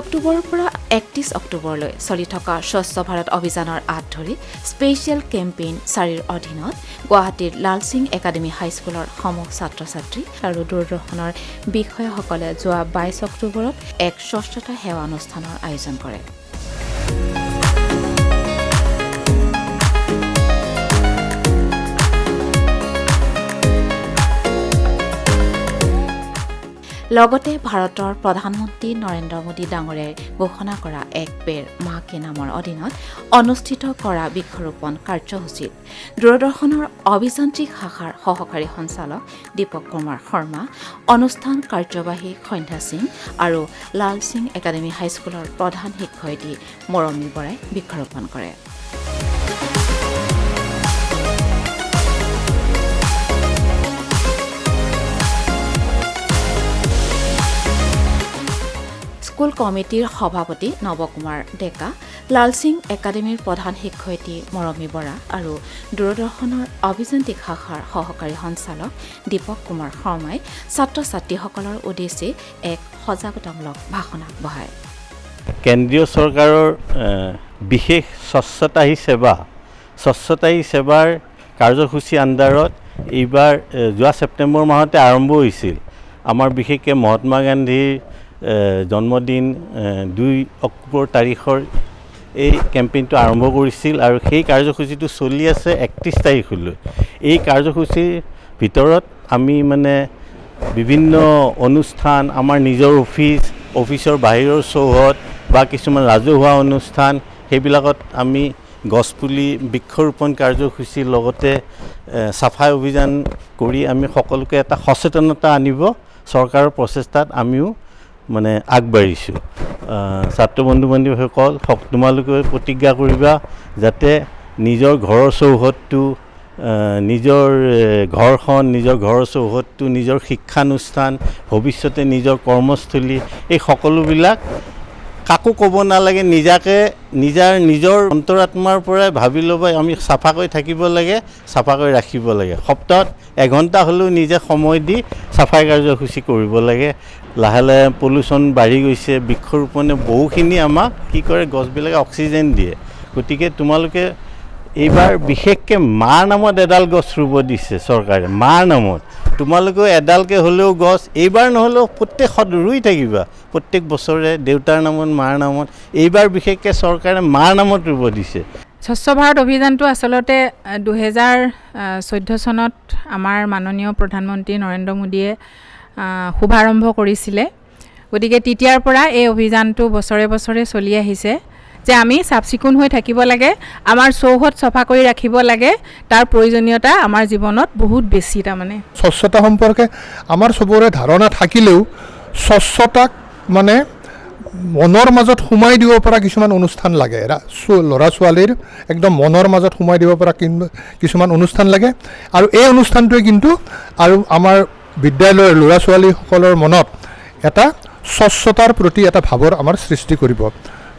অক্টোবৰৰ পৰা 31 অক্টোবৰলৈ চলি থকা স্বচ্ছ ভাৰত অভিযানৰ আঁত ধৰি স্পেচিয়েল কেম্পেইন 4ৰ অধীনত গুৱাহাটীৰ লাল সিং একাডেমী হাইস্কুলৰ সমূহ ছাত্ৰ-ছাত্ৰী আৰু দূৰদৰ্শনৰ বিষয়াসকলে যোৱা 22 অক্টোবৰত এক স্বচ্ছতা সেৱা অনুষ্ঠানৰ আয়োজন কৰে। লগতে ভাৰতৰ প্ৰধানমন্ত্ৰী নৰেন্দ্ৰ মোদী ডাঙৰীয়াই ঘোষণা কৰা এক পেৰ মা কে নামৰ অধীনত অনুষ্ঠিত কৰা বৃক্ষৰোপণ কাৰ্যসূচীত দূৰদৰ্শনৰ অভিযান্ত্ৰিক শাখাৰ সহকাৰী সঞ্চালক দীপক কুমাৰ শৰ্মা, অনুষ্ঠান কাৰ্যবাহী সন্ধ্যা সিং আৰু লাল সিং একাডেমী হাইস্কুলৰ প্ৰধান শিক্ষয়িত্ৰী মৰমী বৰাই বৃক্ষৰোপণ কৰে। স্কুল কমিটিৰ সভাপতি নৱকুমাৰ ডেকা, লাল সিং একাডেমীৰ প্ৰধান শিক্ষয়িত্ৰী মৰমী বৰা আৰু দূৰদৰ্শনৰ অভিযান্ত্ৰিক শাখাৰ সহকাৰী সঞ্চালক দীপক কুমাৰ শৰ্মাই ছাত্ৰ-ছাত্ৰীসকলৰ উদ্দেশ্যে এক সজাগতামূলক ভাষণ আগবঢ়ায়। কেন্দ্ৰীয় চৰকাৰৰ বিশেষ স্বচ্ছতা হি সেৱাৰ কাৰ্যসূচী আণ্ডাৰত এইবাৰ যোৱা ছেপ্টেম্বৰ মাহতে আৰম্ভ হৈছিল। আমাৰ বিশেষকৈ মহাত্মা গান্ধীৰ জন্মদিন 2 অক্টোবৰ তাৰিখৰ এই কেম্পেইনটো আৰম্ভ কৰিছিল আৰু সেই কাৰ্যসূচীটো চলি আছে 31 তাৰিখলৈ। এই কাৰ্যসূচীৰ ভিতৰত আমি বিভিন্ন অনুষ্ঠান, আমাৰ নিজৰ অফিচৰ বাহিৰৰ চৌহদ বা কিছুমান ৰাজহুৱা অনুষ্ঠান, সেইবিলাকত আমি গছপুলি বৃক্ষৰোপণ কাৰ্যসূচীৰ লগতে চাফাই অভিযান কৰি আমি সকলোকে এটা সচেতনতা আনিব চৰকাৰৰ প্ৰচেষ্টাত আমিও আগবাঢ়িছোঁ। ছাত্ৰ বন্ধু বান্ধৱীসকল, তোমালোকে প্ৰতিজ্ঞা কৰিবা যাতে নিজৰ ঘৰৰ চৌহদটো, নিজৰ ঘৰখন, নিজৰ ঘৰৰ চৌহদটো, নিজৰ শিক্ষানুষ্ঠান, ভৱিষ্যতে নিজৰ কৰ্মস্থলী, এই সকলোবিলাক কাকো ক'ব নালাগে, নিজৰ অন্তৰাত্মাৰ পৰাই ভাবি ল'বা আমি চাফাকৈ থাকিব লাগে, চাফাকৈ ৰাখিব লাগে। সপ্তাহত 1 ঘণ্টা হ'লেও নিজে সময় দি চাফাই কাৰ্যসূচী কৰিব লাগে। লাহে লাহে পলিউশ্যন বাঢ়ি গৈছে। বৃক্ষৰোপণে বহুখিনি আমাক কি কৰে, গছবিলাকে অক্সিজেন দিয়ে। গতিকে তোমালোকে এইবাৰ বিশেষকৈ মাৰ নামত এডাল গছ ৰুব দিছে চৰকাৰে, মাৰ নামত। তোমালোকেও এডালকৈ হ'লেও গছ এইবাৰ নহ'লেও প্ৰত্যেক ৰুই থাকিবা, প্ৰত্যেক বছৰে দেউতাৰ নামত, মাৰ নামত। এইবাৰ বিশেষকৈ চৰকাৰে মাৰ নামত ৰুব দিছে। স্বচ্ছ ভাৰত অভিযানটো আচলতে 2014 চনত আমাৰ মাননীয় প্ৰধানমন্ত্ৰী নৰেন্দ্ৰ মোদীয়ে শুভাৰম্ভ কৰিছিলে। গতিকে তেতিয়াৰ পৰা এই অভিযানটো বছৰে বছৰে চলি আহিছে যে আমি চাফ চিকুণ হৈ থাকিব লাগে, আমাৰ চৌহদ চফা কৰি ৰাখিব লাগে। তাৰ প্ৰয়োজনীয়তা আমাৰ জীৱনত বহুত বেছি। স্বচ্ছতা সম্পৰ্কে আমাৰ চবৰে ধাৰণা থাকিলেও স্বচ্ছতাক মনৰ মাজত সোমাই দিব পৰা কিছুমান অনুষ্ঠান লাগে। ল'ৰা ছোৱালীৰ একদম মনৰ মাজত সোমাই দিব পৰা কিছুমান অনুষ্ঠান লাগে। আৰু এই অনুষ্ঠানটোৱে কিন্তু আৰু আমাৰ বিদ্যালয়ৰ ল'ৰা ছোৱালীসকলৰ মনত এটা স্বচ্ছতাৰ প্ৰতি এটা ভাৱৰ আমাৰ সৃষ্টি কৰিব।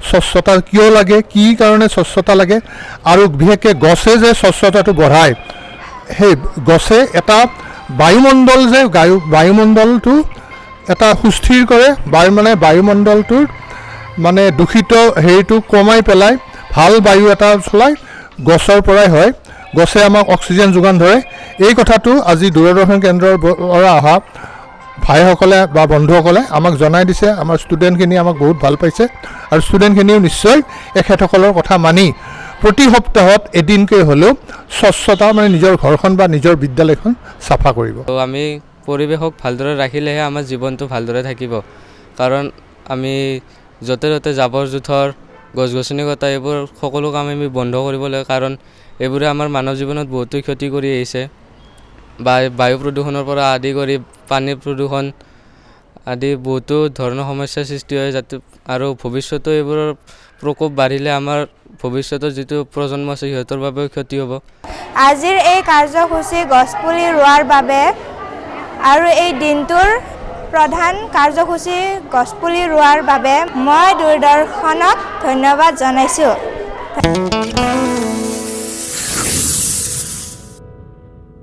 স্বচ্ছতা কিয় লাগে, কি কাৰণে স্বচ্ছতা লাগে, আৰু বিশেষকৈ গছে যে স্বচ্ছতাটো বঢ়ায়, সেই গছে এটা বায়ুমণ্ডলটো এটা সুস্থিৰ কৰে। বায়ুমণ্ডলটোৰ দূষিত হেৰিটো কমাই পেলাই ভাল বায়ু এটা চলায় গছৰ পৰাই হয়। গছে আমাক অক্সিজেন যোগান ধৰে। এই কথাটো আজি দূৰদৰ্শন কেন্দ্ৰৰ পৰা অহা ভাইসকলে বা বন্ধুসকলে আমাক জনাই দিছে। আমাৰ ষ্টুডেণ্টখিনি আমাক বহুত ভাল পাইছে আৰু ষ্টুডেণ্টখিনিও নিশ্চয় এখেতসকলৰ কথা মানি প্ৰতি সপ্তাহত এদিনকৈ হ'লেও স্বচ্ছতা নিজৰ ঘৰখন বা নিজৰ বিদ্যালয়খন চাফা কৰিব। আমি পৰিৱেশক ভালদৰে ৰাখিলেহে আমাৰ জীৱনটো ভালদৰে থাকিব। কাৰণ আমি য'তে ত'তে জাবৰ জোঁথৰ, গছ গছনি কটা, এইবোৰ সকলো কাম আমি বন্ধ কৰিব লাগে। কাৰণ এইবোৰে আমাৰ মানৱ জীৱনত বহুতো ক্ষতি কৰি আহিছে। বায়ু প্ৰদূষণৰ পৰা আদি কৰি পানীৰ প্ৰদূষণ আদি বহুতো ধৰণৰ সমস্যাৰ সৃষ্টি হয়। আৰু ভৱিষ্যতেও এইবোৰৰ প্ৰকোপ বাঢ়িলে আমাৰ ভৱিষ্যতৰ যিটো প্ৰজন্ম আছে সিহঁতৰ বাবেও ক্ষতি হ'ব। আজিৰ এই কাৰ্যসূচী গছপুলি ৰোৱাৰ বাবে আৰু এই দিনটোৰ প্ৰধান কাৰ্যসূচী গছপুলি ৰোৱাৰ বাবে মই দূৰদৰ্শনক ধন্যবাদ জনাইছোঁ।